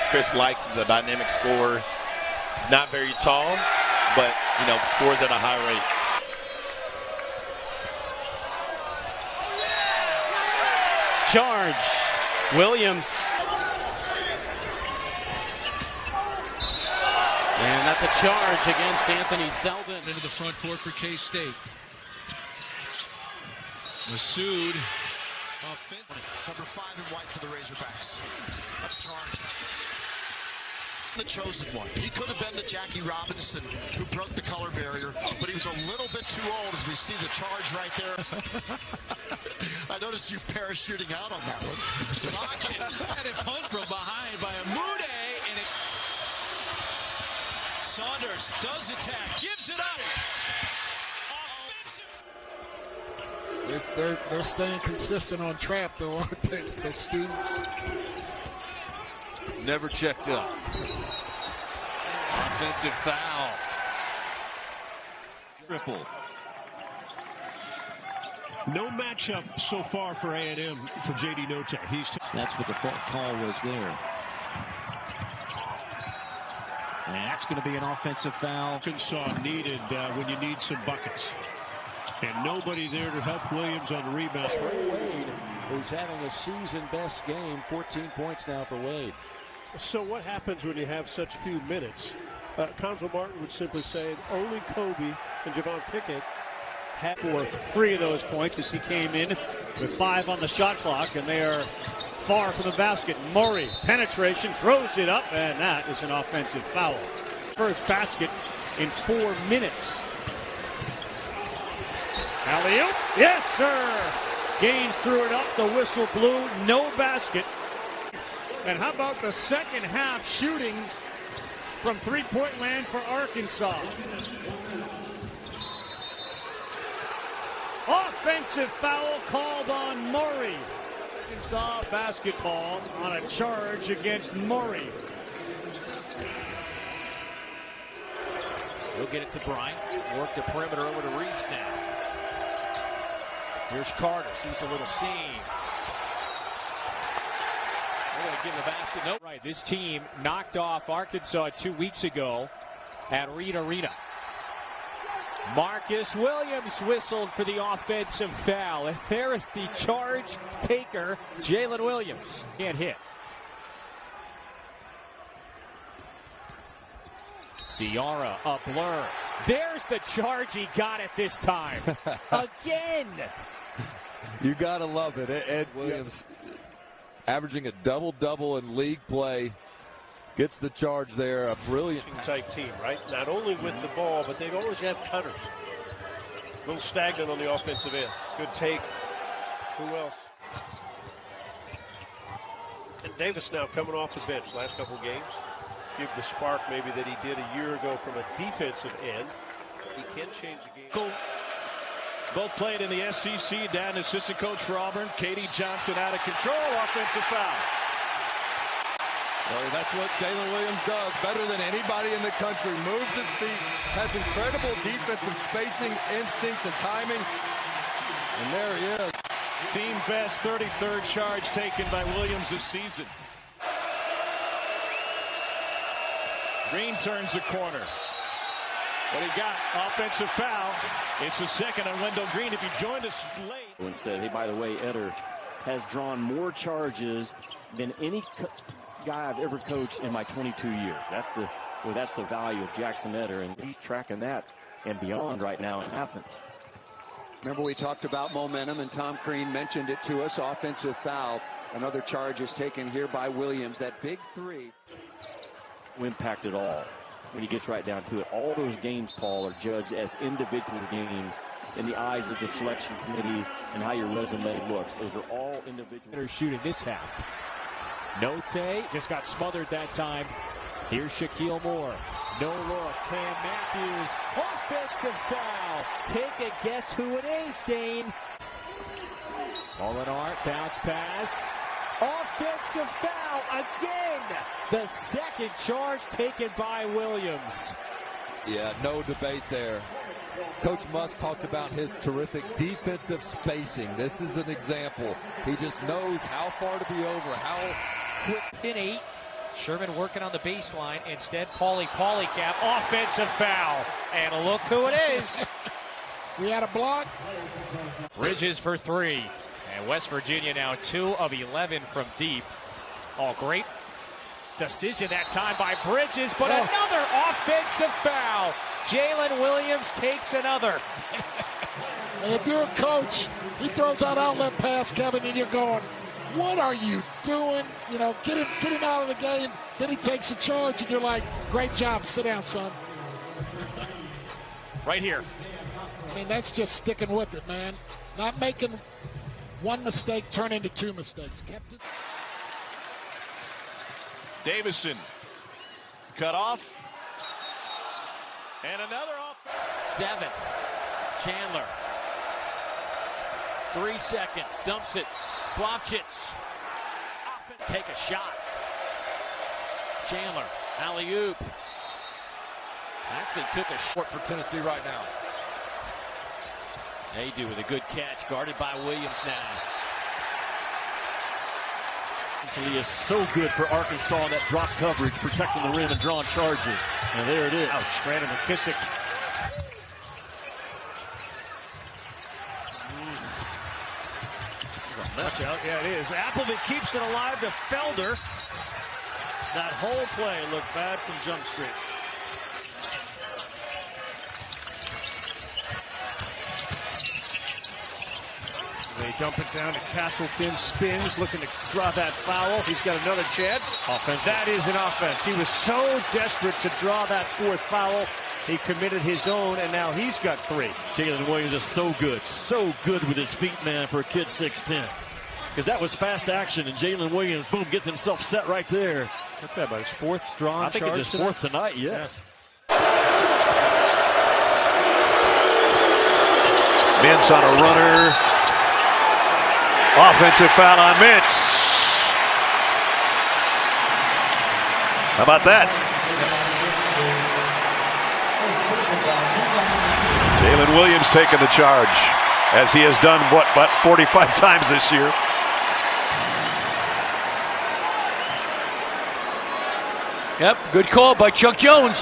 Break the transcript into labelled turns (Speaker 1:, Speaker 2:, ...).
Speaker 1: Chris Likes is a dynamic scorer, not very tall, but, scores at a high rate.
Speaker 2: Charge. Williams. And that's a charge against Anthony Selden.
Speaker 3: Into the front court for K-State. Masood.
Speaker 4: Number 5 and white for the Razorbacks. That's charged. The chosen one. He could have been the Jackie Robinson who broke the color barrier, but he was a little bit too old, as we see the charge right there. I noticed you parachuting out on that one.
Speaker 3: And it punched from behind by Amude, and it... Saunders does attack, gives it up.
Speaker 5: They're staying consistent on trap, though, aren't they, those students?
Speaker 3: Never checked up. Offensive foul. Triple.
Speaker 6: No matchup so far for A&M for J.D. Note.
Speaker 3: That's what the call was there. And that's going to be an offensive foul.
Speaker 6: Arkansas needed when you need some buckets. And nobody there to help Williams on the rebound.
Speaker 7: Trey Wade, who's having a season-best game, 14 points now for Wade.
Speaker 8: So what happens when you have such few minutes? Consul Martin would simply say only Kobe and Javon Pickett
Speaker 2: had for 3 of those points as he came in with 5 on the shot clock, and they are far from the basket. Murray, penetration, throws it up, and that is an offensive foul. First basket in 4 minutes. Alley-oop, yes sir! Gaines threw it up, the whistle blew, no basket. And how about the second half shooting from three-point land for Arkansas? Offensive foul called on Murray. Arkansas basketball on a charge against Murray.
Speaker 7: He'll get it to Bryant. Work the perimeter over to Reese now. Here's Carter. Sees a little seam. They're going to give the basket. Nope. Right. This team knocked off Arkansas 2 weeks ago at Reed Arena. Marcus Williams whistled for the offensive foul. And there is the charge taker, Jaylin Williams. Can't hit. Diarra, a blur. There's the charge. He got it this time. Again.
Speaker 9: You got to love it. Ed Williams averaging a double-double in league play. Gets the charge there. A brilliant
Speaker 8: type team, right? Not only with the ball, but they always have cutters. A little stagnant on the offensive end. Good take. Who else? And Davis now coming off the bench last couple games. Give the spark maybe that he did a year ago from a defensive end. He can change the game.
Speaker 6: Cool. Both played in the SEC. Dan, assistant coach for Auburn. Katie Johnson out of control. Offensive foul.
Speaker 9: Well, that's what Jaylin Williams does better than anybody in the country. Moves his feet, has incredible defensive spacing, instincts, and timing. And there he is.
Speaker 6: Team best 33rd charge taken by Williams this season. Green turns the corner. What he got? Offensive foul. It's the second on Wendell Green. If you joined us late.
Speaker 10: And said, hey, by the way, Eder has drawn more charges than any guy I've ever coached in my 22 years. That's the value of Jackson Eder, and he's tracking that and beyond right now in Athens.
Speaker 11: Remember, we talked about momentum, and Tom Crean mentioned it to us. Offensive foul. Another charge is taken here by Williams. That big three.
Speaker 10: Impact at all. When he gets right down to it, all those games, Paul, are judged as individual games in the eyes of the selection committee and how your resume looks. Those are all individual.
Speaker 7: They're shooting this half. Note just got smothered that time. Here's Shaquille Moore. No look. Cam Matthews. Offensive foul. Take a guess who it is, Dane. Molinar, bounce pass. Offensive foul again. The second charge taken by Williams.
Speaker 9: Yeah, no debate there. Coach Musk talked about his terrific defensive spacing. This is an example. He just knows how far to be over, how quick.
Speaker 7: Finney Sherman working on the baseline. Instead, Paulie cap. Offensive foul. And look who it is.
Speaker 5: We had a block.
Speaker 7: Bridges for three. And West Virginia now 2 of 11 from deep. Oh, great decision that time by Bridges, but another offensive foul. Jaylin Williams takes another.
Speaker 5: And if you're a coach, he throws out outlet pass, Kevin, and you're going, what are you doing? You know, get him out of the game. Then he takes a charge, and you're like, great job. Sit down, son.
Speaker 7: Right here.
Speaker 5: I mean, that's just sticking with it, man. Not making one mistake turn into 2 mistakes. Kept it.
Speaker 6: Davison cut off. And another off.
Speaker 7: 7. Chandler. 3 seconds. Dumps it. Blavchitz. Take a shot. Chandler. Alley-oop. Actually took a short for Tennessee right now. Adu with a good catch. Guarded by Williams now.
Speaker 12: He is so good for Arkansas in that drop coverage, protecting the rim and drawing charges. And there it is.
Speaker 2: Ouch. Brandon McKissick. Watch out. Yeah, it is. Appleby keeps it alive to Felder. That whole play looked bad from Jump Street. They dump it down to Castleton. Spins, looking to draw that foul. He's got another chance.
Speaker 12: Offensive.
Speaker 2: That is an offense. He was so desperate to draw that 4th foul. He committed his own, and now he's got 3.
Speaker 12: Jaylin Williams is so good with his feet, man, for a kid 6'10". Because that was fast action, and Jaylin Williams, boom, gets himself set right there.
Speaker 2: What's that, about his 4th drawn charge?
Speaker 12: I think it's his 4th tonight, yes.
Speaker 13: Mintz on a runner. Offensive foul on Mintz. How about that? Jaylin Williams taking the charge, as he has done, about 45 times this year.
Speaker 12: Yep, good call by Chuck Jones.